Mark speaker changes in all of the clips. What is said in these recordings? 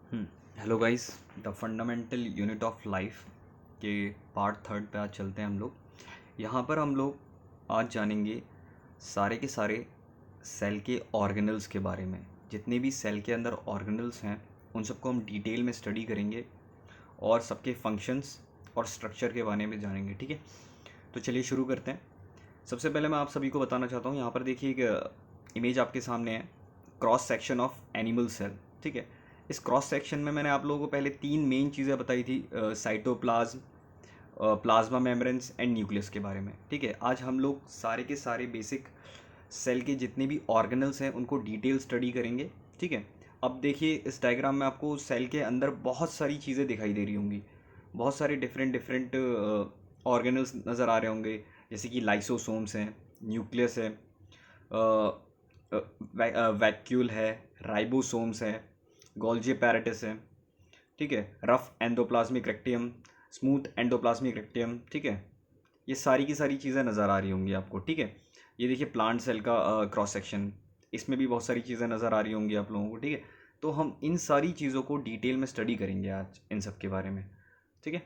Speaker 1: Hello guys, the fundamental unit of life के part third पे आज चलते हैं हम लोग। यहाँ पर हम लोग आज जानेंगे सारे के सारे सेल के ऑर्गेनल्स के बारे में। जितने भी सेल के अंदर ऑर्गेनल्स हैं उन सबको हम डिटेल में स्टडी करेंगे और सबके फंक्शंस और स्ट्रक्चर के बारे में जानेंगे। ठीक है, तो चलिए शुरू करते हैं। सबसे पहले मैं आप सभी को बताना चाहता हूँ, यहाँ पर देखिए एक इमेज आपके सामने है, cross section of animal cell. ठीक है, इस क्रॉस सेक्शन में मैंने आप लोगों को पहले तीन मेन चीज़ें बताई थी, cytoplasm, plasma membranes and nucleus के बारे में। ठीक है, आज हम लोग सारे के सारे बेसिक सेल के जितने भी ऑर्गेनल्स हैं उनको डिटेल स्टडी करेंगे। ठीक है, अब देखिए इस डायग्राम में आपको सेल के अंदर बहुत सारी चीज़ें दिखाई दे रही होंगी, बहुत सारे डिफरेंट डिफरेंट ऑर्गेनल्स नज़र आ रहे होंगे, जैसे कि लाइसोसोम्स हैं, न्यूक्लियस है, वैक्यूल है, राइबोसोम्स है, गोल्जी पैरेटिस है। ठीक है, रफ एंडोप्लाज्मिक रेक्टियम, स्मूथ एंडोप्लाज्मिक रेक्टियम। ठीक है, ये सारी की सारी चीज़ें नज़र आ रही होंगी आपको। ठीक है, ये देखिए प्लांट सेल का क्रॉस सेक्शन, इसमें भी बहुत सारी चीज़ें नज़र आ रही होंगी आप लोगों को। ठीक है, तो हम इन सारी चीज़ों को डिटेल में स्टडी करेंगे आज, इन सब के बारे में। ठीक है,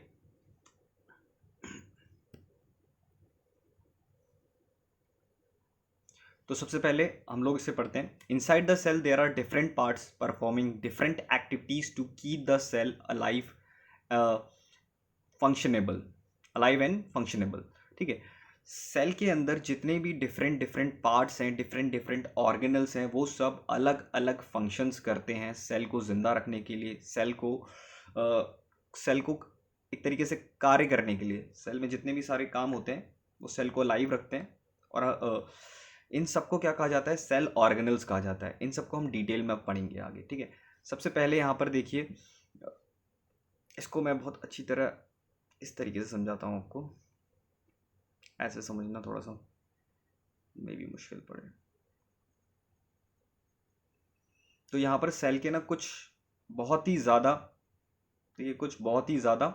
Speaker 1: तो सबसे पहले हम लोग इसे पढ़ते हैं। Inside the cell there are different parts performing different activities to keep the cell alive, functionable, alive and functionable. ठीक है, सेल के अंदर जितने भी डिफरेंट डिफरेंट पार्ट्स हैं, डिफरेंट डिफरेंट ऑर्गेनल्स हैं, वो सब अलग अलग फंक्शंस करते हैं सेल को ज़िंदा रखने के लिए, सेल को एक तरीके से कार्य करने के लिए। सेल में जितने भी सारे काम होते हैं वो सेल को लाइव रखते हैं, और इन सबको क्या कहा जाता है? सेल ऑर्गेनल्स कहा जाता है। इन सबको हम डिटेल में अब पढ़ेंगे आगे। ठीक है, सबसे पहले यहाँ पर देखिए, इसको मैं बहुत अच्छी तरह इस तरीके से समझाता हूँ आपको, ऐसे समझना थोड़ा सा मे भी मुश्किल पड़े। तो यहाँ पर सेल के ना कुछ बहुत ही ज़्यादा, ये कुछ बहुत ही ज़्यादा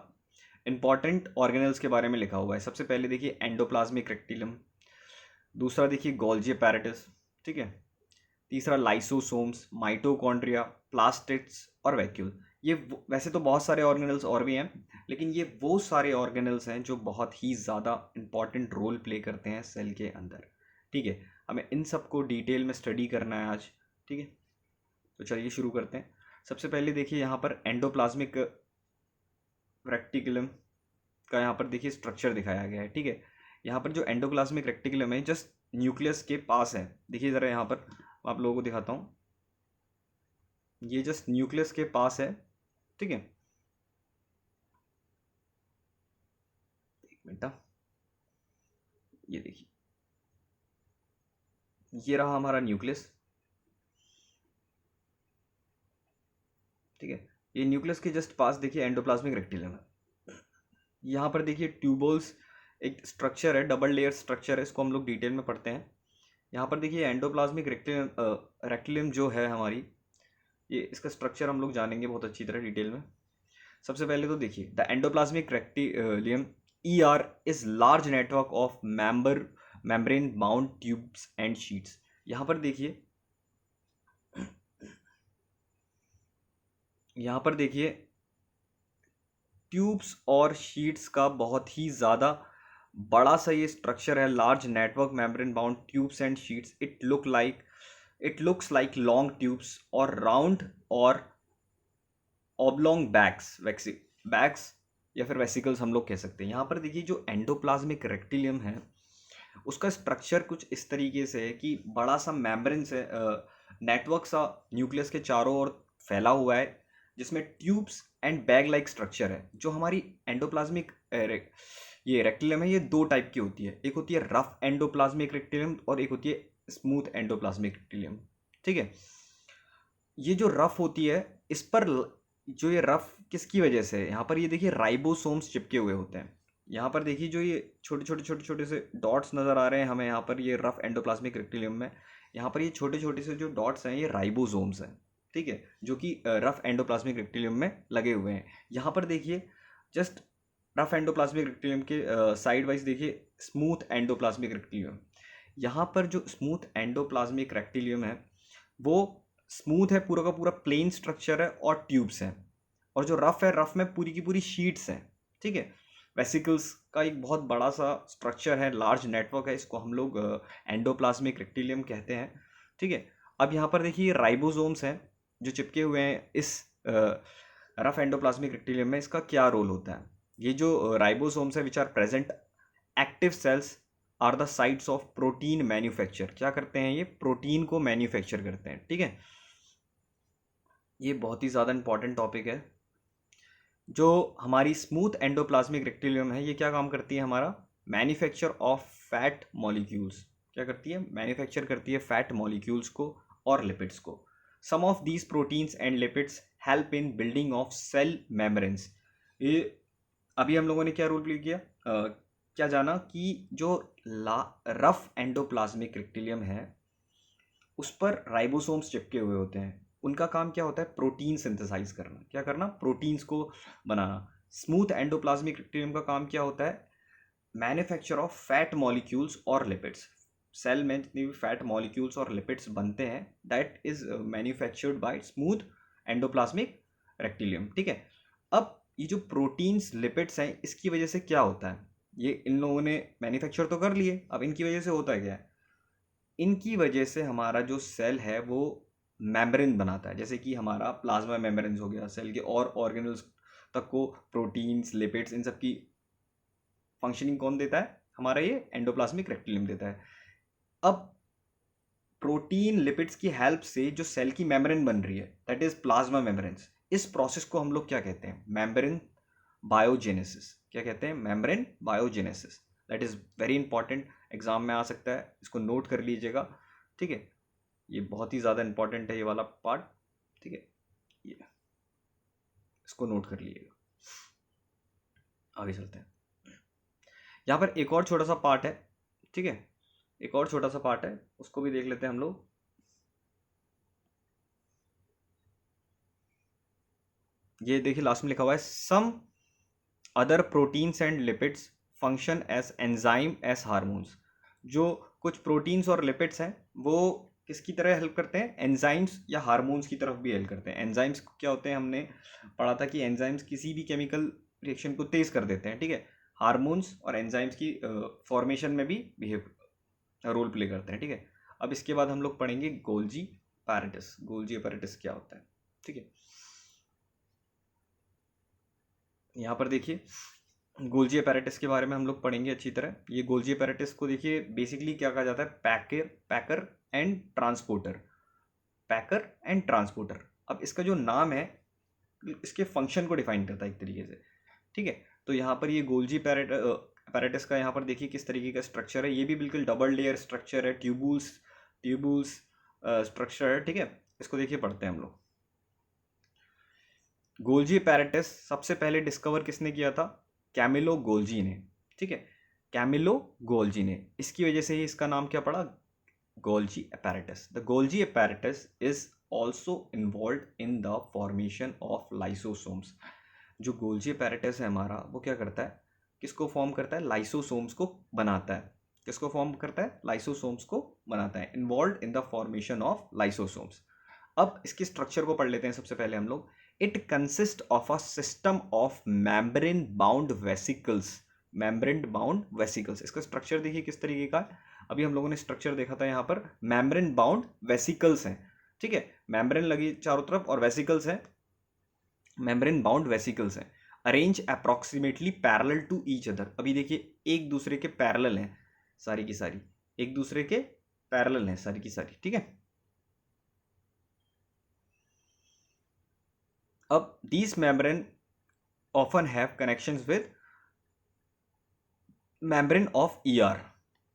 Speaker 1: इंपॉर्टेंट ऑर्गेनल्स के बारे में लिखा हुआ है। सबसे पहले देखिए एंडोप्लाज्मिक रेक्टिलम, दूसरा देखिए गोल्जी पैरेटिस। ठीक है, तीसरा लाइसोसोम्स, माइटोकॉन्ड्रिया, प्लास्टिड्स और वैक्यूल। वैसे तो बहुत सारे ऑर्गेनल्स और भी हैं, लेकिन ये वो सारे ऑर्गेनल्स हैं जो बहुत ही ज़्यादा इंपॉर्टेंट रोल प्ले करते हैं सेल के अंदर। ठीक है, हमें इन सब को डिटेल में स्टडी करना है आज। ठीक है, तो चलिए शुरू करते हैं। सबसे पहले देखिए यहाँ पर एंडोप्लाज्मिक रेक्टिकुलम का यहाँ पर देखिए स्ट्रक्चर दिखाया गया है। ठीक है, यहाँ पर जो एंडोप्लाज्मिक रेक्टिकुलम है जस्ट न्यूक्लियस के पास है। देखिए ज़रा यहाँ पर आप लोगों को दिखाता हूँ, ये जस्ट न्यूक्लियस के पास है। ठीक है, एक मिनट, ये देखिए, ये रहा हमारा न्यूक्लियस। ठीक है, ये न्यूक्लियस के जस्ट पास देखिए एंडोप्लाज्मिक रेक्टिकुलम है। यहाँ पर देखिए ट्यूबल्स एक स्ट्रक्चर है, डबल लेयर स्ट्रक्चर है, इसको हम लोग डिटेल में पढ़ते हैं। यहाँ पर देखिए एंडोप्लाज्मिक रेक्टिकुलम जो है हमारी, ये इसका स्ट्रक्चर हम लोग जानेंगे बहुत अच्छी तरह डिटेल में। सबसे पहले तो देखिए the endoplasmic reticulum, ER, is large network of membrane bound tubes and sheets. यहाँ पर देखिए, यहाँ पर देखिए ट्यूब्स और शीट्स का बहुत ही ज़्यादा बड़ा सा ये स्ट्रक्चर है, large network membrane bound tubes and sheets. It looks like long tubes और राउंड और ऑबलोंग बैग्स या फिर वेसिकल्स हम लोग कह सकते हैं। यहाँ पर देखिए जो एंडोप्लाज्मिक रेक्टिलियम है उसका स्ट्रक्चर कुछ इस तरीके से है कि बड़ा सा मेम्ब्रेन से नेटवर्क सा न्यूक्लियस के चारों ओर फैला हुआ है, जिसमें tubes and bag like structure है। जो हमारी एंडोप्लाज्मिक ये रेक्टिलियम है, ये दो टाइप की होती है, एक होती है रफ एंडोप्लाज्मिक रेक्टिलियम और एक होती है स्मूथ एंडोप्लाज्मिक रेक्टिलियम। ठीक है, ये जो रफ होती है, इस पर जो ये रफ किसकी वजह से है, यहाँ पर ये देखिए राइबोसोम्स चिपके हुए होते हैं। यहाँ पर देखिए जो ये छोटे छोटे छोटे छोटे से डॉट्स नज़र आ रहे हैं हमें यहाँ पर, ये रफ एंडोप्लाज्मिक रेक्टिलियम में, यहाँ पर ये छोटे छोटे से जो डॉट्स हैं ये राइबोसोम्स हैं। ठीक है, जो कि रफ एंडोप्लाज्मिक रेक्टिलियम में लगे हुए हैं। यहाँ पर देखिए जस्ट रफ एंडोप्लाज्मिक रेक्टिलियम के साइड वाइज देखिए स्मूथ एंडोप्लाज्मिक रेक्टिलियम। यहाँ पर जो स्मूथ एंडोप्लाज्मिक रेक्टिलियम है वो स्मूथ है, पूरा का पूरा प्लेन स्ट्रक्चर है और ट्यूब्स हैं, और जो रफ है, रफ में पूरी की पूरी शीट्स हैं, ठीक है। वेसिकल्स का एक बहुत बड़ा सा स्ट्रक्चर है, लार्ज नेटवर्क है, इसको हम लोग एंडोप्लाज्मिक रेक्टिलियम कहते हैं, ठीक है। अब यहाँ पर देखिए राइबोसोम्स हैं जो चिपके हुए हैं इस रफ एंडोप्लाज्मिक रेक्टिलियम में। इसका क्या रोल होता है? ये जो राइबोसोम्स है which are present active cells are the sites of protein manufacture. क्या करते हैं? ये प्रोटीन को मैन्युफैक्चर करते हैं, ठीक है। ये बहुत ही ज़्यादा इंपॉर्टेंट टॉपिक है। जो हमारी स्मूथ एंडोप्लाज्मिक रेक्टिलियम है, ये क्या काम करती है? हमारा मैन्युफैक्चर ऑफ फैट मॉलिक्यूल्स। क्या करती है? मैन्युफैक्चर करती है फैट मॉलिक्यूल्स को और लिपिड्स को। Some of these proteins and lipids help in building of cell membranes. ये अभी हम लोगों ने क्या रोल प्ले किया, क्या जाना कि जो रफ एंडोप्लाज्मिक रेक्टिलियम है उस पर राइबोसोम्स चिपके हुए होते हैं। उनका काम क्या होता है? प्रोटीन सिंथेसाइज करना। क्या करना? प्रोटीन्स को बनाना। स्मूथ एंडोप्लाज्मिक रेक्टिलियम का काम क्या होता है? मैन्युफैक्चर ऑफ फैट मॉलिक्यूल्स और लिपिड्स। सेल में जितनी भी फैट मॉलिक्यूल्स और लिपिड्स बनते हैं that is manufactured by smooth endoplasmic reticulum, ठीक है। अब ये जो प्रोटीन्स लिपिड्स हैं इसकी वजह से क्या होता है? ये इन लोगों ने मैन्युफैक्चर तो कर लिए, अब इनकी वजह से होता है क्या है? इनकी वजह से हमारा जो सेल है वो मेम्ब्रेन बनाता है, जैसे कि हमारा प्लाज्मा मेम्ब्रेन्स हो गया, सेल के और ऑर्गेनल्स तक को प्रोटीन्स लिपिड्स इन सब की फंक्शनिंग कौन देता है? हमारा ये एंडोप्लाज्मिक रेक्टिलियम देता है। अब प्रोटीन लिपिड्स की हेल्प से जो सेल की मेम्ब्रेन बन रही है दैट इज प्लाज्मा मेम्ब्रेन्स। इस प्रोसेस को हम लोग क्या कहते हैं? Membrane biogenesis. क्या कहते हैं? Membrane biogenesis. That is very important, exam में आ सकता है, इसको नोट कर लीजिएगा, ठीक है। ये बहुत ही ज़्यादा इंपॉर्टेंट है ये वाला पार्ट, ठीक है। ये इसको नोट कर लीजिएगा। आगे चलते हैं। यहाँ पर एक और छोटा सा पार्ट है, ठीक है। एक और छोटा सा पार्ट है, उसको भी देख लेते हैं हम लोग। ये देखिए लास्ट में लिखा हुआ है some other proteins and lipids function as enzyme as hormones. जो कुछ प्रोटीन्स और लिपिड्स हैं वो किसकी तरह हेल्प करते हैं? एंजाइम्स या हार्मोन्स की तरफ भी हेल्प करते हैं। एंजाइम्स क्या होते हैं? हमने पढ़ा था कि एंजाइम्स किसी भी केमिकल रिएक्शन को तेज कर देते हैं, ठीक है। हार्मोन्स और एंजाइम्स की फॉर्मेशन में भी बिहेव रोल प्ले करते हैं, ठीक है। अब इसके बाद हम लोग पढ़ेंगे गोल्जी पैरेटिस। गोल्जी पैरेटिस क्या होता है, ठीक है। यहाँ पर देखिए गोल्जी अपैरेटस के बारे में हम लोग पढ़ेंगे अच्छी तरह। ये गोल्जी अपैरेटस को देखिए बेसिकली क्या कहा जाता है? Packer and transporter. Packer and transporter. अब इसका जो नाम है इसके फंक्शन को डिफाइन करता है एक तरीके से, ठीक है। तो यहाँ पर ये गोल्जी अपैरेटस का यहाँ पर देखिए किस तरीके का स्ट्रक्चर है। ये भी बिल्कुल डबल लेयर स्ट्रक्चर है, ट्यूबुल्स स्ट्रक्चर है, ठीक है। इसको देखिए पढ़ते हैं हम लोग। गोल्जी अपैरेटस सबसे पहले डिस्कवर किसने किया था? कैमिलो गोल्जी ने, ठीक है। कैमिलो गोल्जी ने, इसकी वजह से ही इसका नाम क्या पड़ा? Golgi apparatus. The Golgi apparatus is also involved in the formation of lysosomes. जो गोल्जी apparatus है हमारा वो क्या करता है? किसको फॉर्म करता है? लाइसोसोम्स को बनाता है। किसको फॉर्म करता है? लाइसोसोम्स को बनाता है। Involve in the formation of lysosomes. अब इसके स्ट्रक्चर को पढ़ लेते हैं सबसे पहले हम लोग। It consist of a system of membrane bound vesicles. Membrane bound vesicles, इसका स्ट्रक्चर देखिए किस तरीके का है। अभी हम लोगों ने स्ट्रक्चर देखा था, यहाँ पर मेम्ब्रेन बाउंड वेसिकल्स हैं, ठीक है। मेम्ब्रेन लगी चारों तरफ और वेसिकल्स हैं, मेम्ब्रेन बाउंड वेसिकल्स हैं। Arrange approximately parallel to each other. अभी देखिए एक दूसरे के पैरेलल हैं सारी की सारी, एक दूसरे के पैरेलल हैं सारी की सारी, ठीक है। अब these membrane often have connections with membrane of ER।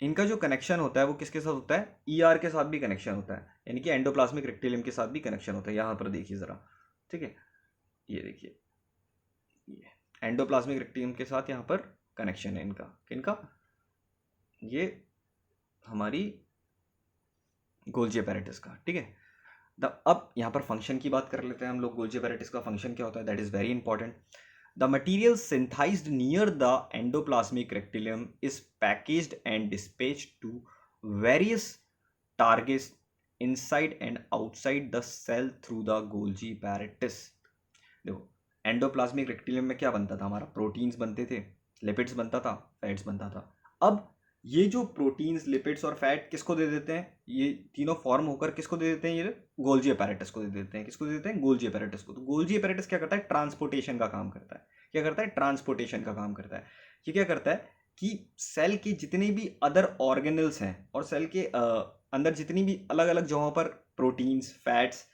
Speaker 1: इनका जो कनेक्शन होता है वो किसके साथ होता है? ER के साथ भी कनेक्शन होता है, यानी कि एंडोप्लाज्मिक रेक्टिलियम के साथ भी कनेक्शन होता है। यहाँ पर देखिए ज़रा, ठीक है। ये देखिए ये एंडोप्लाज्मिक रेक्टिलियम के साथ यहाँ पर कनेक्शन है इनका। किनका? ये हमारी गोल्जी अपैरेटस का, ठीक है। अब यहाँ पर फंक्शन की बात कर लेते हैं हम लोग। गोल्जी अपैरेटस का फंक्शन क्या होता है? That is very important. The material synthesized near the endoplasmic rectilium is packaged and dispatched to various targets inside and outside the cell through the Golgi apparatus. देखो एंडोप्लाज्मिक रेक्टिलियम में क्या बनता था हमारा, प्रोटीन्स बनते थे, लिपिड्स बनता था, फैट्स बनता था। अब ये जो प्रोटीन्स, लिपिड्स और फैट किसको दे देते हैं, ये तीनों फॉर्म होकर किसको दे देते हैं, ये गोल्जी अपैरेटस को दे देते हैं। किसको दे देते हैं, गोल्जी अपैरेटस को। तो गोल्जी अपैरेटस क्या करता है, ट्रांसपोर्टेशन का काम करता है। क्या करता है, ट्रांसपोर्टेशन का काम करता है। ये क्या करता है कि सेल के जितने भी अदर ऑर्गेनल्स हैं और सेल के अंदर जितनी भी अलग अलग जगहों पर प्रोटीन्स, फैट्स,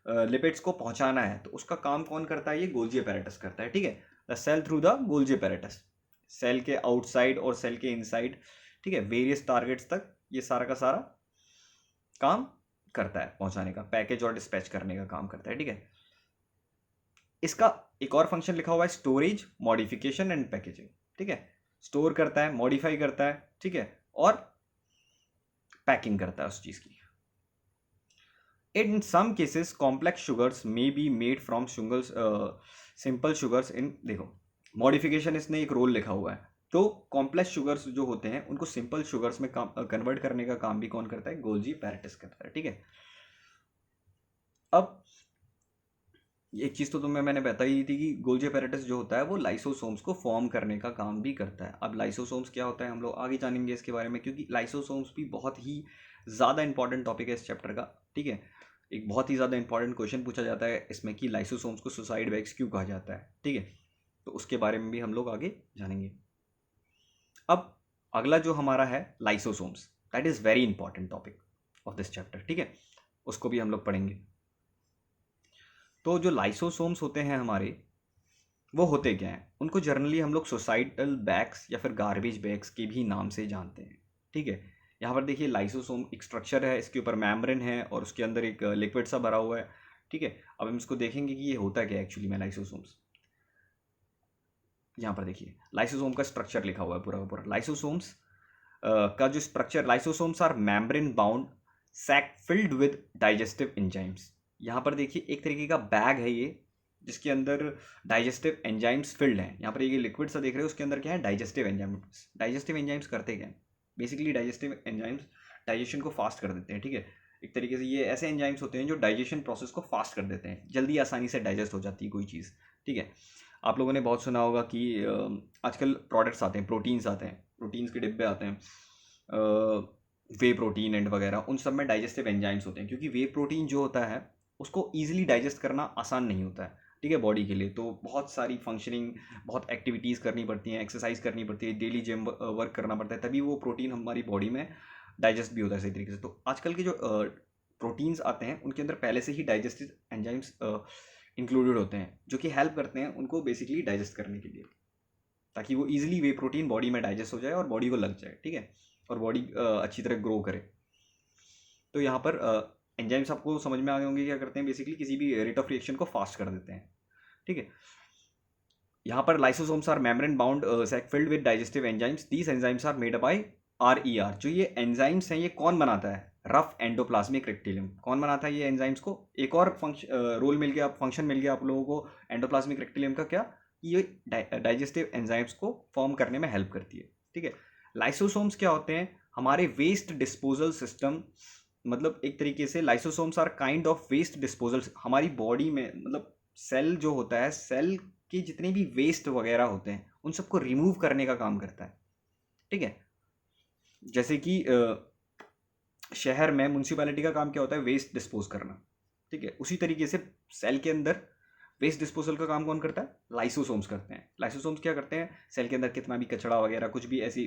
Speaker 1: लिपिड्स को पहुंचाना है, तो उसका काम कौन करता है, ये गोल्जी अपैरेटस करता है। ठीक है, the cell through the Golgi apparatus, cell के आउटसाइड और सेल के इनसाइड, ठीक है, वेरियस टारगेट्स तक ये सारा का सारा काम करता है, पहुंचाने का, पैकेज और डिस्पैच करने का काम करता है। ठीक है, इसका एक और फंक्शन लिखा हुआ है, स्टोरेज, मॉडिफिकेशन एंड पैकेजिंग। ठीक है, स्टोर करता है, मॉडिफाई करता है, ठीक है, और पैकिंग करता है उस चीज की। In some cases complex sugars may be made from sugars, simple sugars in, देखो मॉडिफिकेशन इसने एक रोल लिखा हुआ है, तो कॉम्प्लेक्स शुगर्स जो होते हैं उनको सिंपल शुगर्स में कन्वर्ट करने का काम भी कौन करता है, गोल्जी अपैरेटस करता है। ठीक है, अब एक चीज तो तुम्हें मैंने बताई दी थी कि गोल्जी अपैरेटस जो होता है वो लाइसोसोम्स को फॉर्म करने का काम भी करता है। अब लाइसोसोम्स क्या होता है हम लोग आगे जानेंगे इसके बारे में, क्योंकि लाइसोसोम्स भी बहुत ही ज़्यादा इंपॉर्टेंट टॉपिक है इस चैप्टर का। ठीक है, एक बहुत ही ज़्यादा इंपॉर्टेंट क्वेश्चन पूछा जाता है इसमें कि लाइसोसोम्स को सुसाइड बैग्स क्यों कहा जाता है। ठीक है, तो उसके बारे में भी हम लोग आगे जानेंगे। अब अगला जो हमारा है lysosomes, that is very important topic of this chapter. ठीक है, उसको भी हम लोग पढ़ेंगे। तो जो लाइसोसोम्स होते हैं हमारे, वो होते क्या हैं, उनको जनरली हम लोग सोसाइटल बैग्स या फिर गार्बेज बैग्स के भी नाम से जानते हैं। ठीक है, यहाँ पर देखिए लाइसोसोम एक स्ट्रक्चर है, इसके ऊपर मेम्ब्रेन है और उसके अंदर एक लिक्विड सा भरा हुआ है। ठीक है, अब हम इसको देखेंगे कि ये होता क्या एक्चुअली में लाइसोसोम्स। यहाँ पर देखिए लाइसोसोम का स्ट्रक्चर लिखा हुआ है पूरा का पूरा। लाइसोसोम्स का जो structure, lysosomes are membrane bound sac filled with digestive enzymes. यहाँ पर देखिए एक तरीके का बैग है ये, जिसके अंदर डाइजेस्टिव एंजाइम्स फिल्ड हैं। यहाँ पर ये लिक्विड सा देख रहे हो, उसके अंदर क्या है, डाइजेस्टिव एंजाइम्स। डाइजेस्टिव एंजाइम्स करते क्या हैं, बेसिकली डाइजेस्टिव एंजाइम्स डाइजेशन को फास्ट कर देते हैं। ठीक है, एक तरीके से ये ऐसे एंजाइम्स होते हैं जो डाइजेशन प्रोसेस को फास्ट कर देते हैं, जल्दी आसानी से डाइजेस्ट हो जाती है कोई चीज़। ठीक है, आप लोगों ने बहुत सुना होगा कि आजकल प्रोडक्ट्स आते हैं, प्रोटीन्स आते हैं, प्रोटीन्स के डिब्बे आते हैं, वे प्रोटीन एंड वगैरह, उन सब में डाइजेस्टिव एंजाइम्स होते हैं, क्योंकि वे प्रोटीन जो होता है उसको ईजिली डाइजेस्ट करना आसान नहीं होता है। ठीक है, बॉडी के लिए तो बहुत सारी फंक्शनिंग, बहुत एक्टिविटीज़ करनी पड़ती हैं, एक्सरसाइज करनी पड़ती है, डेली जिम वर्क करना पड़ता है, तभी वो प्रोटीन हमारी बॉडी में डाइजेस्ट भी होता है सही तरीके से। तो आजकल के जो प्रोटीन्स आते हैं उनके अंदर पहले से ही डाइजेस्टिव एंजाइम्स इंक्लूडेड होते हैं, जो कि हेल्प करते हैं उनको बेसिकली डाइजेस्ट करने के लिए, ताकि वो ईजिली वे प्रोटीन बॉडी में डाइजेस्ट हो जाए और बॉडी को लग जाए। ठीक है, और बॉडी अच्छी तरह ग्रो करे। तो यहाँ पर एंजाइम्स आपको समझ में आ गए होंगे क्या करते हैं, बेसिकली किसी भी रेट ऑफ रिएक्शन को फास्ट कर देते हैं। ठीक है, यहाँ पर lysosomes are membrane bound sac filled with digestive enzymes, these enzymes are made by RER। जो ये एंजाइम्स हैं ये कौन बनाता है, रफ एंडोप्लाज्मिक रेक्टिलियम। कौन बनाता है ये एंजाइम्स को, एक और रोल मिल गया, फंक्शन मिल गया आप लोगों को एंडोप्लाज्मिक रेक्टिलियम का, क्या, ये डाइजेस्टिव एंजाइम्स को फॉर्म करने में हेल्प करती है। ठीक है, लाइसोसोम्स क्या होते हैं, हमारे वेस्ट डिस्पोजल सिस्टम, मतलब एक तरीके से lysosomes are kind of waste disposal. हमारी बॉडी में मतलब सेल जो होता है, सेल के जितने भी वेस्ट वगैरह होते हैं उन सबको रिमूव करने का काम करता है। ठीक है, जैसे कि शहर में म्यूनसिपैलिटी का काम क्या होता है, वेस्ट डिस्पोज करना। ठीक है, उसी तरीके से सेल के अंदर वेस्ट डिस्पोजल का काम कौन करता है, लाइसोसोम्स करते हैं। लाइसोसोम्स क्या करते हैं, सेल के अंदर कितना भी कचरा वगैरह कुछ भी ऐसी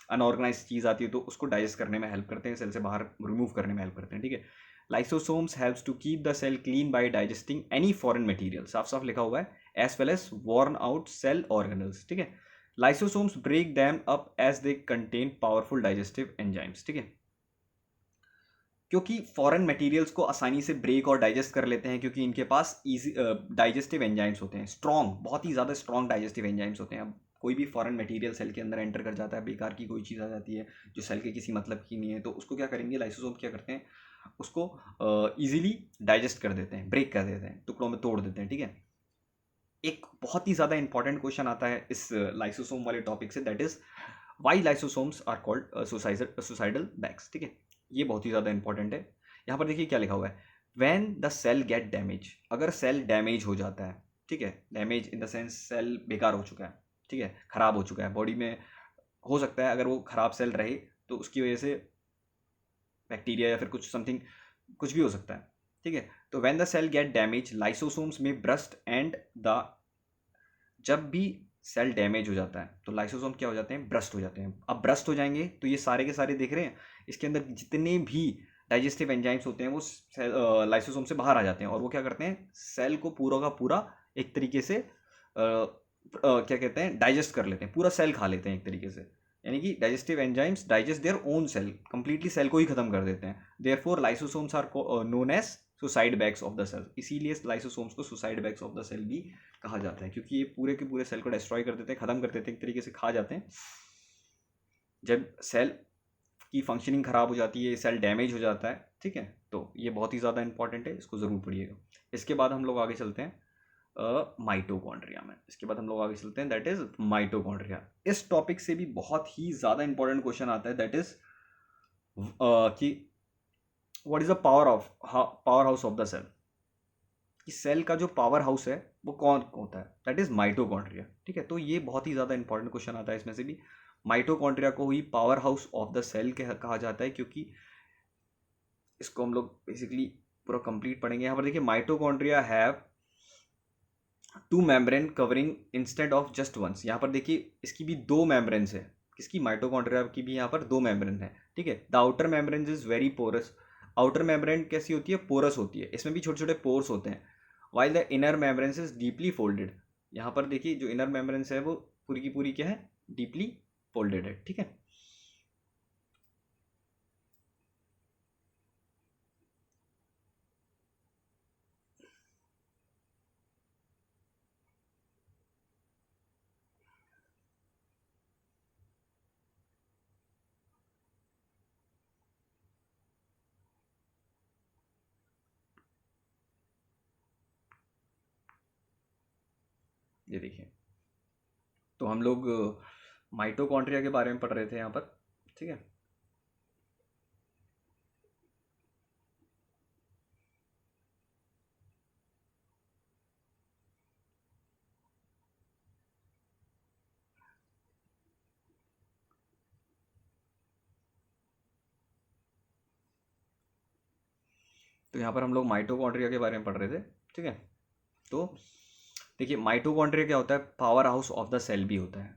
Speaker 1: अनऑर्गेनाइज चीज़ आती है तो उसको डाइजेस्ट करने में हेल्प करते हैं, सेल से बाहर रिमूव करने में हेल्प करते हैं। ठीक है, lysosomes helps to keep the cell clean by digesting any foreign material, साफ साफ लिखा हुआ है, as well as worn out cell organelles. ठीक है, lysosomes break them up as they contain powerful digestive enzymes. ठीक है, क्योंकि फॉरेन मटेरियल्स को आसानी से ब्रेक और डाइजेस्ट कर लेते हैं, क्योंकि इनके पास ईजी डाइजेस्टिव एंजाइम्स होते हैं, स्ट्रॉन्ग, बहुत ही ज़्यादा स्ट्रॉन्ग डाइजेस्टिव एंजाइम्स होते हैं। अब कोई भी फॉरेन मटेरियल सेल के अंदर एंटर कर जाता है, बेकार की कोई चीज़ आ जाती है जो सेल के किसी मतलब की नहीं है, तो उसको क्या करेंगे, लाइसोसोम क्या करते हैं, उसको ईजिली डाइजेस्ट कर देते हैं, ब्रेक कर देते हैं, टुकड़ों में तोड़ देते हैं। ठीक है, एक बहुत ही ज़्यादा इंपॉर्टेंट क्वेश्चन आता है इस लाइसोसोम वाले टॉपिक से, that is why lysosomes are called suicidal bags. ठीक है, ये बहुत ही ज़्यादा इंपॉर्टेंट है, यहाँ पर देखिए क्या लिखा हुआ है, when the cell get damage, अगर सेल डैमेज हो जाता है, ठीक है, damage in the sense cell बेकार हो चुका है, ठीक है, खराब हो चुका है बॉडी में, हो सकता है अगर वो खराब सेल रहे तो उसकी वजह से बैक्टीरिया या फिर कुछ समथिंग कुछ भी हो सकता है, ठीक है। तो when the cell get damage lysosomes में ब्रस्ट एंड द, जब भी सेल डैमेज हो जाता है तो लाइसोसोम क्या हो जाते हैं, ब्रस्ट हो जाते हैं। अब ब्रस्ट हो जाएंगे तो ये सारे के सारे देख रहे हैं, इसके अंदर जितने भी डाइजेस्टिव एंजाइम्स होते हैं वो लाइसोसोम से बाहर आ जाते हैं और वो क्या करते हैं, सेल को पूरा का पूरा एक तरीके से क्या कहते हैं, डाइजेस्ट कर लेते हैं, पूरा सेल खा लेते हैं एक तरीके से, यानी कि digestive enzymes digest their own cell, completely cell को ही खत्म कर देते हैं। Therefore lysosomes are known as suicide bags of the cell, इसीलिए लाइसोसोम्स को suicide bags of the cell भी कहा जाता है, क्योंकि ये पूरे के पूरे सेल को डिस्ट्रॉय कर देते हैं, खत्म कर देते हैं, एक तरीके से खा जाते हैं। जब सेल की फंक्शनिंग खराब हो जाती है, सेल डैमेज हो जाता है, ठीक है, तो ये बहुत ही ज़्यादा इंपॉर्टेंट है, इसको ज़रूर पढ़िएगा। इसके बाद हम लोग आगे चलते हैं माइटोकॉन्ड्रिया में, इसके बाद हम लोग आगे चलते हैं, दैट इज माइटोकॉन्ड्रिया। इस टॉपिक से भी बहुत ही ज़्यादा इंपॉर्टेंट क्वेश्चन आता है, दैट इज कि what is the power house of the cell, कि सेल का जो पावर हाउस है वो कौन होता है, दैट इज माइटोकॉन्ड्रिया, ठीक है। तो ये बहुत ही ज़्यादा इंपॉर्टेंट क्वेश्चन आता है इसमें से भी। माइटोकॉन्ड्रिया को ही power house of the cell कहा जाता है, क्योंकि इसको हम लोग बेसिकली पूरा कंप्लीट पढ़ेंगे। यहाँ पर देखिए, mitochondria have two membrane covering instead of just once. यहाँ पर देखिए इसकी भी दो मेम्ब्रेन्स है, किसकी, माइटोकॉन्ड्रिया की भी यहाँ पर दो मेम्ब्रेन है, ठीक है। The outer membrane is very porous, outer membrane कैसी होती है, पोरस होती है, इसमें भी छोटे छोटे पोर्स होते हैं। While the inner membrane is deeply folded, यहाँ पर देखिए जो इनर मेम्ब्रेन है वो पूरी की पूरी क्या है, डीपली फोल्डेड है, ठीक है। ये देखिए, तो हम लोग माइटोकॉन्ड्रिया के बारे में पढ़ रहे थे यहाँ पर, ठीक है। तो यहाँ पर हम लोग माइटोकॉन्ड्रिया के बारे में पढ़ रहे थे, ठीक है। तो देखिए, माइटोकॉन्ड्रिया क्या होता है, power house of the cell भी होता है,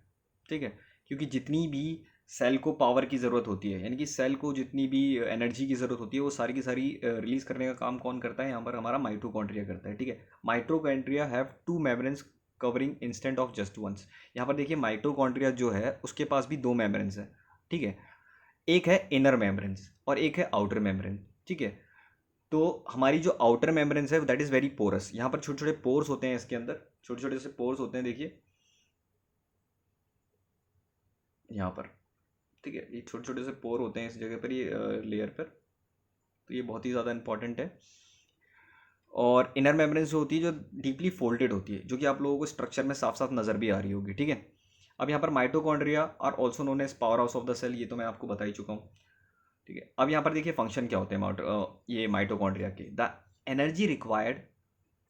Speaker 1: ठीक है, क्योंकि जितनी भी सेल को पावर की ज़रूरत होती है, यानी कि सेल को जितनी भी एनर्जी की ज़रूरत होती है वो सारी की सारी रिलीज़ करने का काम कौन करता है, यहाँ पर हमारा माइटोकॉन्ड्रिया करता है, ठीक है। Mitochondria have two membranes covering instant of just once. यहाँ पर देखिए माइटोकॉन्ड्रिया जो है उसके पास भी दो मेम्ब्रेन्स है, ठीक है, एक है इनर मेम्ब्रेन्स और एक है आउटर मेम्ब्रेन, ठीक है। तो हमारी जो आउटर मेम्ब्रेन्स है दैट इज़ वेरी पोरस, यहाँ पर छोटे छोटे पोर्स होते हैं, इसके अंदर छोटे छोटे से पोर्स होते हैं, देखिए यहाँ पर, ठीक है, ये छोटे छोटे से पोर होते हैं इस जगह पर, ये लेयर पर, तो ये बहुत ही ज़्यादा इंपॉर्टेंट है। और इनर मेम्ब्रेन्स जो होती है जो डीपली फोल्डेड होती है, जो कि आप लोगों को स्ट्रक्चर में साफ साफ नज़र भी आ रही होगी, ठीक है। अब यहाँ पर mitochondria are also known as power house of the cell, ये तो मैं आपको बता ही चुका हूँ, ठीक है। अब यहाँ पर देखिए फंक्शन क्या होते हैं ये माइटोकॉन्ड्रिया के, the energy required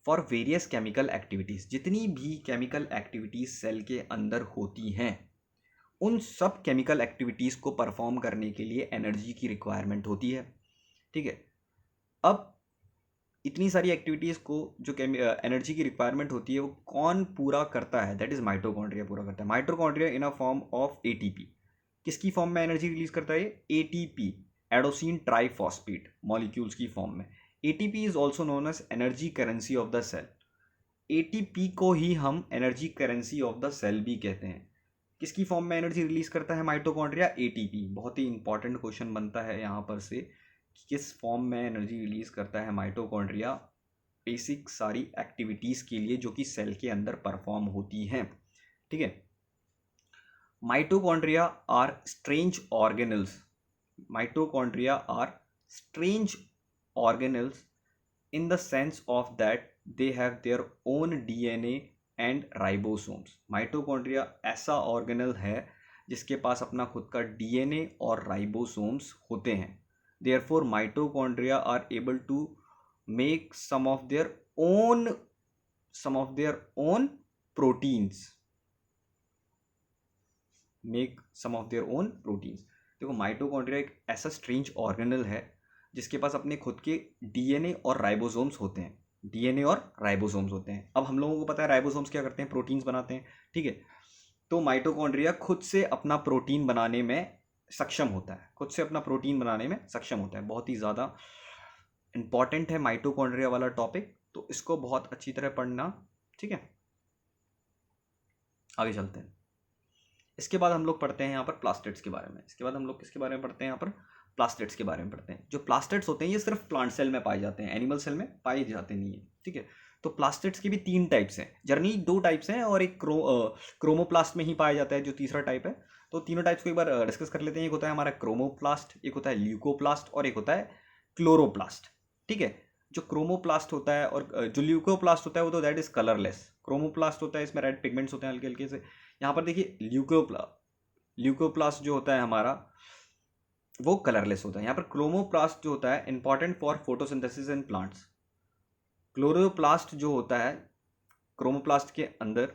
Speaker 1: for various chemical activities, जितनी भी केमिकल एक्टिविटीज़ सेल के अंदर होती हैं उन सब केमिकल एक्टिविटीज़ को परफॉर्म करने के लिए एनर्जी की रिक्वायरमेंट होती है, ठीक है। अब इतनी सारी एक्टिविटीज़ को जो एनर्जी की रिक्वायरमेंट होती है वो कौन पूरा करता है, दैट इज़ माइटोकॉन्ड्रिया पूरा करता है। Mitochondria in a form of ATP, किसकी फॉर्म में एनर्जी रिलीज करता है, एटीपी, एडोसिन ट्राइफॉस्फेट मॉलिक्यूल्स की फॉर्म में। ATP is also known as energy currency of the cell, ATP को ही हम energy currency of the cell भी कहते हैं। किसकी फॉर्म में एनर्जी रिलीज करता है माइटोकॉन्ड्रिया, एटीपी। बहुत ही इंपॉर्टेंट क्वेश्चन बनता है यहाँ पर से कि किस फॉर्म में एनर्जी रिलीज करता है माइटोकॉन्ड्रिया बेसिक सारी एक्टिविटीज़ के लिए जो कि सेल के अंदर परफॉर्म होती हैं, ठीक है। Mitochondria are strange organelles, mitochondria are strange organelles in the sense of that they have their own DNA and ribosomes. Mitochondria ऐसा ऑर्गेनल है जिसके पास अपना खुद का डीएनए और राइबोसोम्स होते हैं, Therefore mitochondria are able to make some of their own proteins, देखो माइटोकॉन्ड्रिया एक ऐसा स्ट्रेंज ऑर्गेनल है जिसके पास अपने खुद के डीएनए और राइबोसोम्स होते हैं। अब हम लोगों को पता है राइबोसोम्स क्या करते हैं, प्रोटीन्स बनाते हैं, ठीक है। तो माइटोकॉन्ड्रिया खुद से अपना प्रोटीन बनाने में सक्षम होता है, बहुत ही ज़्यादा इंपॉर्टेंट है माइटोकॉन्ड्रिया वाला टॉपिक, तो इसको बहुत अच्छी तरह पढ़ना, ठीक है। आगे चलते हैं। इसके बाद हम लोग पढ़ते हैं यहाँ पर प्लास्टिड्स के बारे में। इसके बाद हम लोग किसके बारे में पढ़ते हैं, यहाँ पर प्लास्टिड्स के बारे में पढ़ते हैं। जो प्लास्टिड्स होते हैं ये सिर्फ प्लांट सेल में पाए जाते हैं, एनिमल सेल में पाए जाते नहीं है, ठीक है। तो प्लास्टिड्स के भी 3 टाइप्स हैं, जर्नली 2 टाइप्स हैं और एक क्रोमोप्लास्ट में ही पाया जाता है जो तीसरा टाइप है। तो तीनों टाइप्स को एक बार डिस्कस कर लेते हैं। एक होता है हमारा क्रोमोप्लास्ट, एक होता है ल्यूकोप्लास्ट और एक होता है क्लोरोप्लास्ट, ठीक है। जो क्रोमोप्लास्ट होता है और जो ल्यूकोप्लास्ट होता है वो तो दैट इज कलरलेस। क्रोमोप्लास्ट होता है इसमें रेड पिगमेंट्स होते हैं हल्के हल्के से। यहाँ पर देखिए ल्यूकोप्लास्ट जो होता है हमारा वो कलरलेस होता है। यहाँ पर क्रोमोप्लास्ट जो होता है important for photosynthesis in plants. Chloroplast जो होता है क्रोमोप्लास्ट के अंदर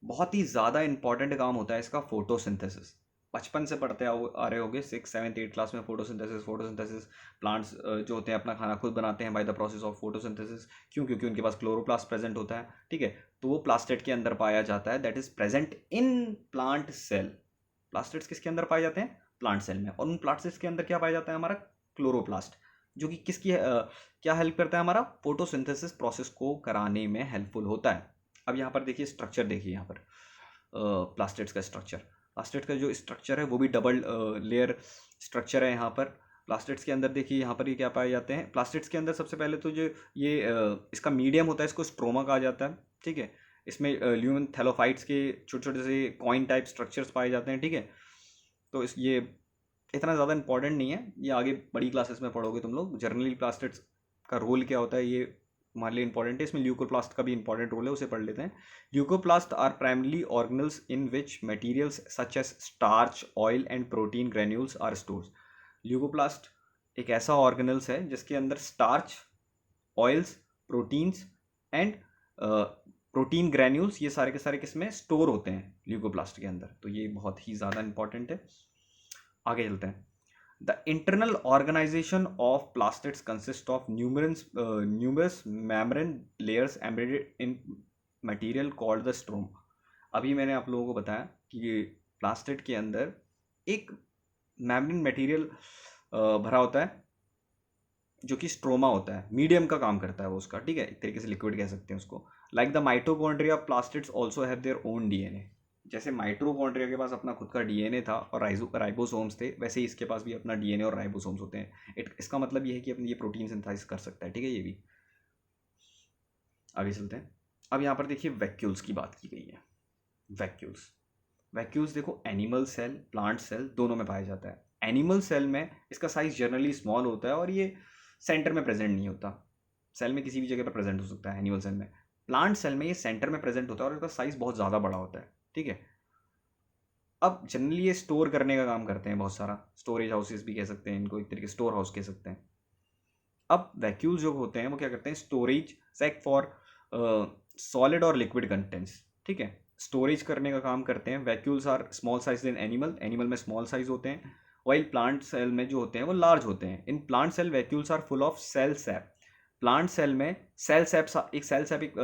Speaker 1: बहुत ही ज़्यादा इंपॉर्टेंट काम होता है इसका, फोटोसिंथेसिस। बचपन से पढ़ते आ रहे होगे 6, 7, 8 क्लास में फोटोसिंथेसिस। प्लांट्स जो होते हैं अपना खाना खुद बनाते हैं by the process of photosynthesis. क्यों? क्योंकि उनके पास क्लोरोप्लास्ट प्रेजेंट होता है, ठीक है। तो वो प्लास्टिड के अंदर पाया जाता है, that is present in plant cell. Plastids किसके अंदर पाए जाते हैं? प्लांट सेल में। और उन प्लास्टिड्स के अंदर क्या पाया जाता है? हमारा क्लोरोप्लास्ट, जो कि क्या हेल्प करता है? हमारा फोटोसिंथेसिस प्रोसेस को कराने में हेल्पफुल होता है। अब यहाँ पर देखिए स्ट्रक्चर, देखिए यहाँ पर प्लास्टिड्स का स्ट्रक्चर। प्लास्टिड्स का जो स्ट्रक्चर है वो भी डबल लेयर स्ट्रक्चर है। यहाँ पर प्लास्टिड्स के अंदर देखिए यहाँ पर ये क्या पाए जाते हैं? प्लास्टिड्स के अंदर सबसे पहले तो जो ये इसका मीडियम होता है इसको स्ट्रोमा कहा जाता है, ठीक है। इसमें ल्यूमन थैलोफाइट्स के छोटे छोटे से कॉइन टाइप स्ट्रक्चर्स पाए जाते हैं, ठीक है। तो ये इतना ज़्यादा इंपॉर्टेंट नहीं है, ये आगे बड़ी क्लासेस में पढ़ोगे तुम लोग। जनरली प्लास्टिड्स का रोल क्या होता है ये हमारे लिए इंपॉर्टेंट है। इसमें ल्यूकोप्लास्ट का भी इंपॉर्टेंट रोल है, उसे पढ़ लेते हैं। Leucoplast are primarily organelles in which materials such as starch, oil and protein granules are stored. Leucoplast एक ऐसा ऑर्गेनल्स है जिसके अंदर starch, oils, proteins and protein granules, ये सारे के सारे किसमें स्टोर होते हैं? ल्यूकोप्लास्ट के अंदर। तो ये बहुत ही ज़्यादा इंपॉर्टेंट है। आगे चलते हैं। The internal organization of plastids consists of numerous membrane layers embedded in material called the stroma। अभी मैंने आप लोगों को बताया कि ये प्लास्टिड के अंदर एक मेम्ब्रेन मटेरियल भरा होता है जो कि स्ट्रोमा होता है, मीडियम का काम करता है वो उसका, ठीक है। एक तरीके से लिक्विड कह सकते हैं उसको। Like the mitochondria, plastids also have their own DNA. जैसे माइटोकॉन्ड्रिया के पास अपना खुद का डीएनए था और राइबोसोम्स थे, वैसे ही इसके पास भी अपना डीएनए और राइबोसोम्स होते हैं। इसका मतलब ये है कि अपनी ये प्रोटीन सिंथेसिस कर सकता है, ठीक है। ये भी आगे चलते हैं। अब यहाँ पर देखिए वैक्यूल्स की बात की गई है। वैक्यूल्स देखो एनिमल सेल, प्लांट सेल दोनों में पाया जाता है। एनिमल सेल में इसका साइज जनरली स्मॉल होता है और ये सेंटर में प्रेजेंट नहीं होता। सेल में किसी भी जगह पर प्रेजेंट हो सकता है एनिमल सेल में। प्लांट सेल में ये सेंटर में प्रेजेंट होता है और इसका साइज बहुत ज़्यादा बड़ा होता है, ठीक है। अब जनरली ये स्टोर करने का काम करते हैं, बहुत सारा स्टोरेज हाउसेस भी कह सकते हैं इनको, एक तरीके स्टोर हाउस कह सकते हैं। अब वैक्यूल्स जो होते हैं वो क्या करते हैं? स्टोरेज सेक फॉर सॉलिड और लिक्विड कंटेंट्स, ठीक है। स्टोरेज करने का काम करते हैं। Vacuoles are small size in animal में स्मॉल साइज होते हैं, वाइल प्लांट सेल में जो होते हैं वो लार्ज होते हैं। In plant cell vacuoles are full of cell sap. Plant cell में सेल सैप एक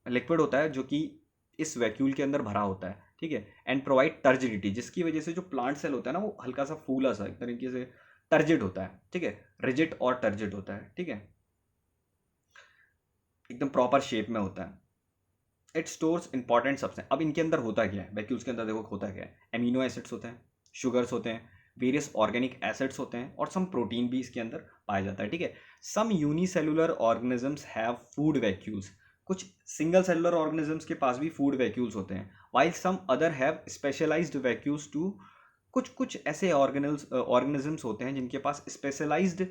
Speaker 1: लिक्विड होता है जो कि इस वैक्यूल के अंदर भरा होता है, ठीक है। एंड प्रोवाइड टर्जिडिटी, जिसकी वजह से जो प्लांट सेल होता है ना वो हल्का सा फूला सा एक तरीके से टर्जिड होता है, ठीक है। रिजिड और टर्जिड होता है, ठीक है, एकदम प्रॉपर शेप में होता है। It stores important substance. अब इनके अंदर होता क्या है? वैक्यूल्स के अंदर देखो होता क्या है? एमिनो एसिड्स होते हैं, शुगर्स होते हैं, वेरियस ऑर्गेनिक एसिड्स होते हैं और सम प्रोटीन भी इसके अंदर पाया जाता है, ठीक है। Some unicellular organisms have food vacuoles. कुछ सिंगल सेलुलर ऑर्गेनिजम्स के पास भी फूड वैक्यूल्स होते हैं, while some other have specialised vacuoles too. कुछ ऐसे ऑर्गेनिजम्स होते हैं जिनके पास स्पेशलाइज्ड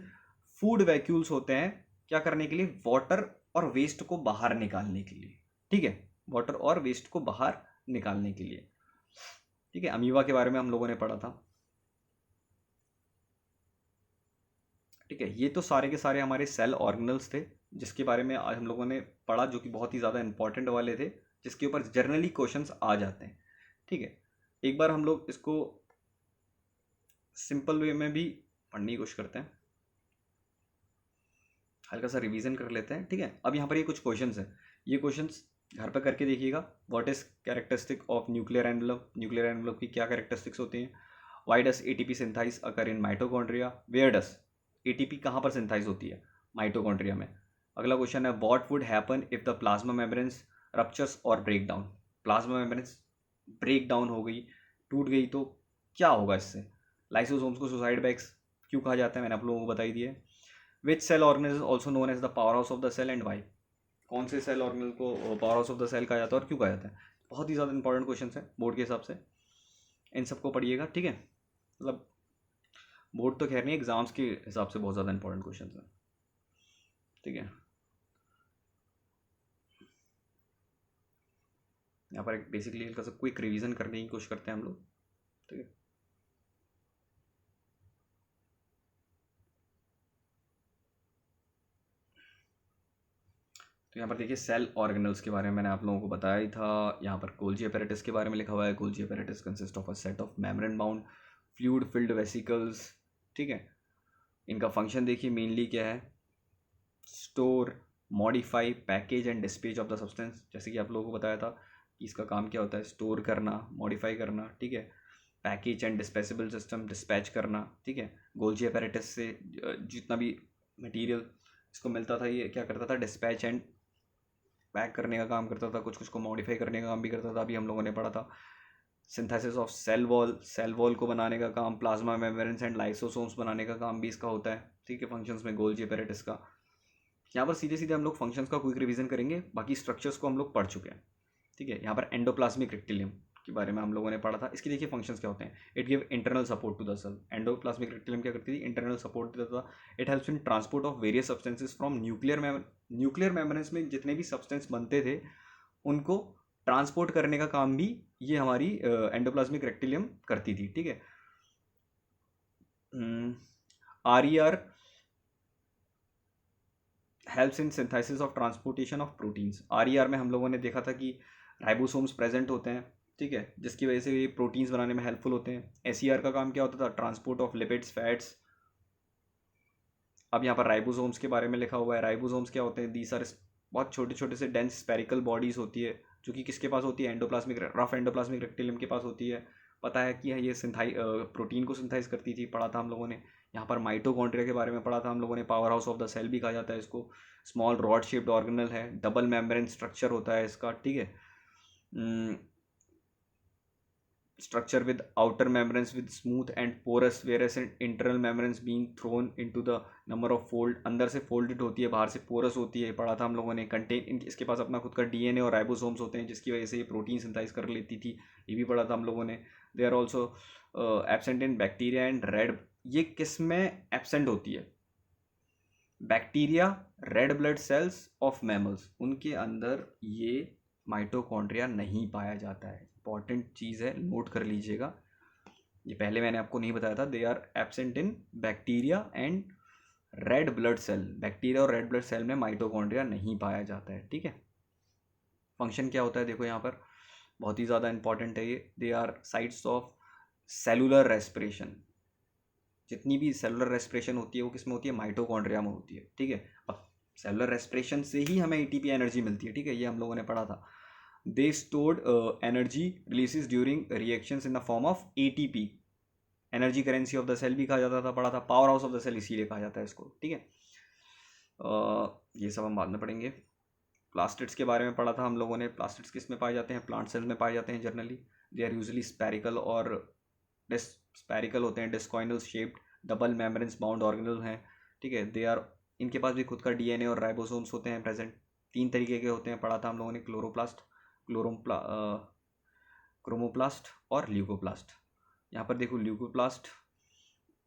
Speaker 1: फूड वैक्यूल्स होते हैं, क्या करने के लिए? वाटर और वेस्ट को बाहर निकालने के लिए, ठीक है। वाटर और वेस्ट को बाहर निकालने के लिए, ठीक है। अमीबा के बारे में हम लोगों ने पढ़ा था। ठीक है, ये तो सारे के सारे हमारे सेल ऑर्गेनल्स थे जिसके बारे में आज हम लोगों ने पढ़ा, जो कि बहुत ही ज़्यादा इंपॉर्टेंट वाले थे, जिसके ऊपर जनरली क्वेश्चंस आ जाते हैं। ठीक है, एक बार हम लोग इसको सिंपल वे में भी पढ़ने की कोशिश करते हैं, हल्का सा रिवीजन कर लेते हैं। ठीक है, अब यहाँ पर ये कुछ क्वेश्चंस हैं, ये क्वेश्चंस घर पर करके देखिएगा। What is characteristic of nuclear envelope, nuclear envelope की क्या कैरेक्टरिस्टिक्स होती हैं। Why does ATP synthesise occur in mitochondria, where does ATP कहाँ पर सिंथाइज होती है, माइटोकॉन्ड्रिया में। अगला क्वेश्चन है what would happen if the plasma membranes ruptures और break down, plasma membranes break down हो गई, टूट गई, तो क्या होगा इससे। लाइसोसोम्स को सुसाइड बैग्स क्यों कहा जाता है, मैंने आप लोगों को बताई दिया है। Which cell organelle also known as the power house of the cell and why, कौन से सेल ऑर्गेनल को power house of the cell कहा जाता है और क्यों कहा जाता है। बहुत ही ज़्यादा इंपॉर्टेंट क्वेश्चन है बोर्ड के हिसाब से, इन सबको पढ़िएगा। ठीक है, मतलब बोर्ड तो खैर नहीं, एग्जाम्स के हिसाब से बहुत ज़्यादा इंपॉर्टेंट क्वेश्चन है। ठीक है, यहाँ पर एक बेसिकली हल्का सा क्विक रिवीजन करने की कोशिश करते हैं हम लोग। ठीक है, तो यहाँ पर देखिए सेल ऑर्गेनल्स के बारे में मैंने आप लोगों को बताया ही था। यहाँ पर गोल्जी अपैरेटस के बारे में लिखा हुआ है। Golgi apparatus consist of a set of membrane bound fluid filled vesicles. ठीक है, इनका फंक्शन देखिए मेनली क्या है, store, modify, package and dispatch of the substance. जैसे कि आप लोगों को बताया था कि इसका काम क्या होता है, स्टोर करना, मॉडिफाई करना। ठीक है, पैकेज एंड डिस्पेसेबल सिस्टम, डिस्पैच करना। ठीक है, गोल्जी अपैरेटस से जितना भी मटेरियल इसको मिलता था, ये क्या करता था, डिस्पैच एंड पैक करने का काम करता था, कुछ कुछ को मॉडिफाई करने का काम भी करता था। अभी हम लोगों ने पढ़ा था synthesis of cell wall, cell wall को बनाने का काम, प्लाज्मा मेम्ब्रेन्स एंड लाइसोसोम्स बनाने का काम भी इसका होता है। ठीक है, फंक्शंस में गोल्जी अपैरेटस का। यहाँ पर सीधे सीधे हम लोग फंक्शंस का क्विक रिवीजन करेंगे, बाकी स्ट्रक्चर्स को हम लोग पढ़ चुके हैं। ठीक है, यहाँ पर एंडोप्लाज्मिक रेक्टिलियम के बारे में हम लोगों ने पढ़ा था। इसकी देखिए फंक्शंस क्या होते हैं, it give internal support to the cell. Endoplasmic reticulum क्या करती थी, इंटरनल सपोर्ट देता था। It helps in transport of various substances from nuclear membranes में जितने भी सब्सटेंस बनते थे उनको ट्रांसपोर्ट करने का काम भी ये हमारी एंडोप्लाज्मिक रेक्टिलियम करती थी। ठीक है, RER helps in synthesis of transportation of proteins. RER में हम लोगों ने देखा था कि राइबोसोम्स प्रेजेंट होते हैं। ठीक है, जिसकी वजह से ये प्रोटीन्स बनाने में हेल्पफुल होते हैं। SER का काम क्या होता था, ट्रांसपोर्ट ऑफ लिपिड्स, फैट्स। अब यहाँ पर राइबोसोम्स के बारे में लिखा हुआ है। राइबोसोम्स क्या होते हैं, दीज आर बहुत छोटे छोटे से डेंस स्पेरिकल बॉडीज होती है, जो कि किसके पास होती है, एंडोप्लाज्मिक रफ एंडोप्लाज्मिक रेक्टिलियम के पास होती है। पता है कि ये प्रोटीन को सिंथाइज करती थी, पढ़ा था हम लोगों ने। यहाँ पर माइटोकॉन्ड्रिया के बारे में पढ़ा था हम लोगों ने, power house of the cell भी कहा जाता है इसको। स्मॉल रॉड शेप्ड ऑर्गेनल है, डबल मेम्ब्रेन स्ट्रक्चर होता है इसका। ठीक है, structure with outer membranes with smooth and porous whereas internal membranes being thrown into the number of fold, अंदर से फोल्डेड होती है, बाहर से पोरस होती है, पढ़ा था हम लोगों ने। कंटेन, इसके पास अपना खुद का DNA और राइबोसोम्स होते हैं, जिसकी वजह से ये प्रोटीन सिंथाइज कर लेती थी, ये भी पढ़ा था हम लोगों ने। They are also absent in bacteria and red, ये किस में एब्सेंट होती है, bacteria, red blood cells of mammals, उनके अंदर ये माइटोकॉन्ड्रिया नहीं पाया जाता है। इंपॉर्टेंट चीज़ है, नोट कर लीजिएगा, ये पहले मैंने आपको नहीं बताया था। They are absent in bacteria and red blood cell, bacteria और रेड ब्लड सेल में माइटोकॉन्ड्रिया नहीं पाया जाता है। ठीक है, फंक्शन क्या होता है देखो यहाँ पर, बहुत ही ज़्यादा इंपॉर्टेंट है ये। They are sites of cellular respiration, जितनी भी सेलुलर रेस्पिरेशन होती है वो किस में होती है, माइटोकॉन्ड्रिया में होती है। ठीक है, अब सेलुलर रेस्पिरेशन से ही हमें ATP एनर्जी मिलती है। ठीक है, ये हम लोगों ने पढ़ा था। They stored energy releases during reactions in the form of ATP, energy currency of the cell भी कहा जाता था, पढ़ा था। Power house of the cell इसीलिए कहा जाता है इसको। ठीक है, ये सब हम बाद में पढ़ेंगे। प्लास्टिड्स के बारे में पढ़ा था हम लोगों ने। प्लास्टिड्स किस में पाए जाते हैं, प्लांट सेल में पाए जाते हैं generally. They are usually spherical और स्पेरिकल होते हैं, discoidal shaped, double membranes bound organelle हैं। ठीक है, दे आर, इनके पास भी खुद का DNA और राइबोसोम्स होते हैं प्रेजेंट। 3 तरीके के होते हैं, पढ़ा था हम लोगों ने, क्लोरोप्लास्ट, क्रोमोप्लास्ट और ल्यूकोप्लास्ट। यहाँ पर देखो ल्यूकोप्लास्ट,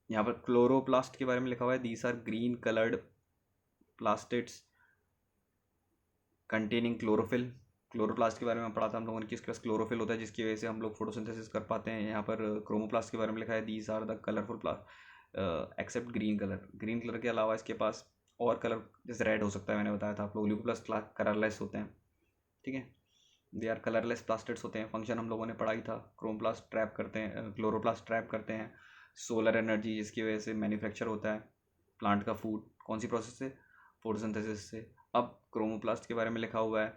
Speaker 1: यहाँ पर क्लोरोप्लास्ट के बारे में लिखा हुआ है। These are green coloured plastids containing chlorophyll. Chloroplast के बारे में पढ़ा था हम लोगों ने कि इसके पास क्लोरोफिल होता है, जिसकी वजह से हम लोग फोटोसिंथेसिस कर पाते हैं। यहाँ पर क्रोमोप्लास्ट के बारे में लिखा है, these are the colourful except green colour. Green colour के अलावा इसके पास और कलर जैसे रेड हो सकता है, मैंने बताया था आप लोग। ल्यूकोप्लास्ट कलरलेस होते हैं, ठीक है, दे आर कलरलेस प्लास्टिड्स होते हैं। फंक्शन हम लोगों ने पढ़ा ही था। क्रोमोप्लास्ट ट्रैप करते हैं, क्लोरोप्लास्ट ट्रैप करते हैं सोलर एनर्जी, जिसकी वजह से मैन्युफैक्चर होता है प्लांट का फूड। कौन सी प्रोसेस से? फोटोसिंथेसिस से। अब क्रोमोप्लास्ट के बारे में लिखा हुआ है,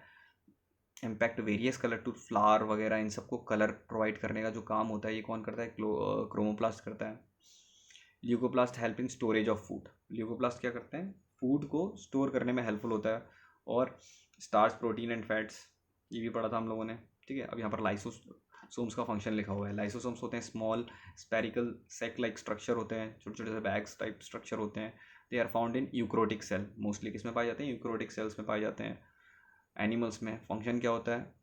Speaker 1: impact various colour to flower वगैरह, इन सबको कलर प्रोवाइड करने का जो काम होता है ये कौन करता है? क्रोमोप्लास्ट करता है। Leucoplast help in storage of food. Leucoplast क्या करते हैं? फूड को स्टोर करने में हेल्पफुल होता है। और स्टार्च, प्रोटीन एंड फैट्स, ये भी पढ़ा था हम लोगों ने, ठीक है। अब यहाँ पर लाइसोसोम्स का फंक्शन लिखा हुआ है। लाइसोसोम्स होते हैं स्मॉल स्पेरिकल सेक लाइक स्ट्रक्चर होते हैं, छोटे छोटे से बैग्स टाइप स्ट्रक्चर होते हैं। They are found in eukaryotic cell. Mostly किस में पाए जाते हैं? यूक्रोटिक सेल्स में पाए जाते हैं एनिमल्स में। फंक्शन क्या होता है?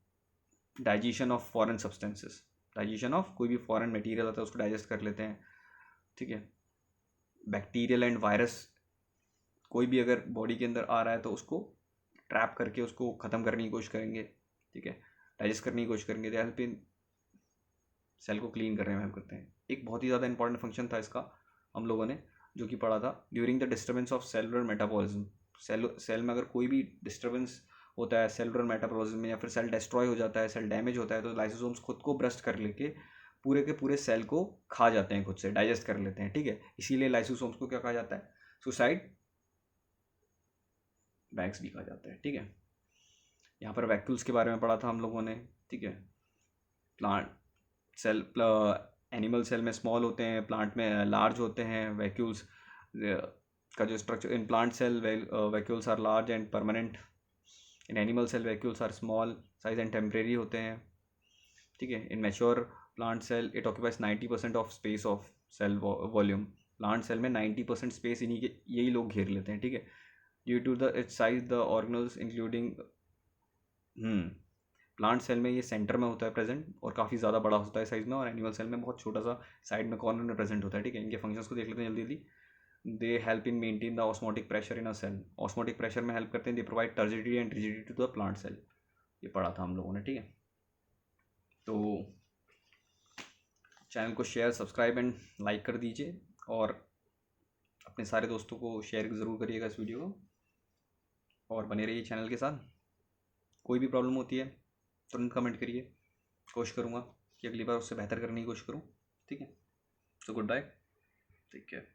Speaker 1: Digestion of foreign substances. Digestion of कोई भी फॉरेन मटेरियल होता है उसको डाइजेस्ट कर लेते हैं, ठीक है। बैक्टीरियल एंड वायरस कोई भी अगर बॉडी के अंदर आ रहा है तो उसको ट्रैप करके उसको ख़त्म करने की कोशिश करेंगे, ठीक है, डाइजेस्ट करने की कोशिश करेंगे। दे हेल्प इन सेल को क्लीन करने में हेल्प करते हैं। एक बहुत ही ज़्यादा इंपॉर्टेंट फंक्शन था इसका हम लोगों ने जो कि पढ़ा था, during the disturbance of cellular metabolism. Cell में अगर कोई भी डिस्टर्बेंस होता है सेलुलर मेटाबॉलिज्म में, या फिर सेल डिस्ट्रॉय हो जाता है, सेल डैमेज होता है, तो लाइसोसोम्स खुद को ब्रस्ट कर लेके पूरे के पूरे सेल को खा जाते हैं, खुद से डाइजेस्ट कर लेते हैं, ठीक है। इसीलिए लाइसोसोम्स को क्या कहा जाता है? सुसाइड बैग्स भी कहा जाता है, ठीक है। यहाँ पर वैक्यूल्स के बारे में पढ़ा था हम लोगों ने, ठीक है। प्लांट सेल, एनिमल सेल में स्मॉल होते हैं, प्लांट में लार्ज होते हैं। वैक्यूल्स का जो structure, in plant cell vacuoles are large and permanent. In animal cell vacuoles are small size and temporary होते हैं, ठीक है। In mature plant cell it occupies 90% of space of cell volume. Plant cell में 90% space इन्हीं के यही लोग घेर लेते हैं, ठीक है। Due to the its size the organelles including plant cell में ये सेंटर में होता है प्रेजेंट और काफ़ी ज़्यादा बड़ा होता है साइज में, और एनिमल सेल में बहुत छोटा सा साइड में कॉर्नर में प्रेजेंट होता है, ठीक है। इनके फंक्शंस को देख लेते हैं जल्दी जल्दी। They help in maintain the osmotic pressure in a cell. Osmotic pressure में हेल्प करते हैं। They provide turgidity and rigidity to the plant cell. ये पढ़ा था हम लोगों ने, ठीक है। तो चैनल को शेयर, सब्सक्राइब एंड लाइक कर दीजिए, और अपने सारे दोस्तों को शेयर ज़रूर करिएगा इस वीडियो को, और बने रहिए चैनल के साथ। कोई भी प्रॉब्लम होती है तुरंत कमेंट करिए, कोशिश करूँगा कि अगली बार उससे बेहतर करने की कोशिश करूँ, ठीक है। तो गुड बाय, टेक केयर।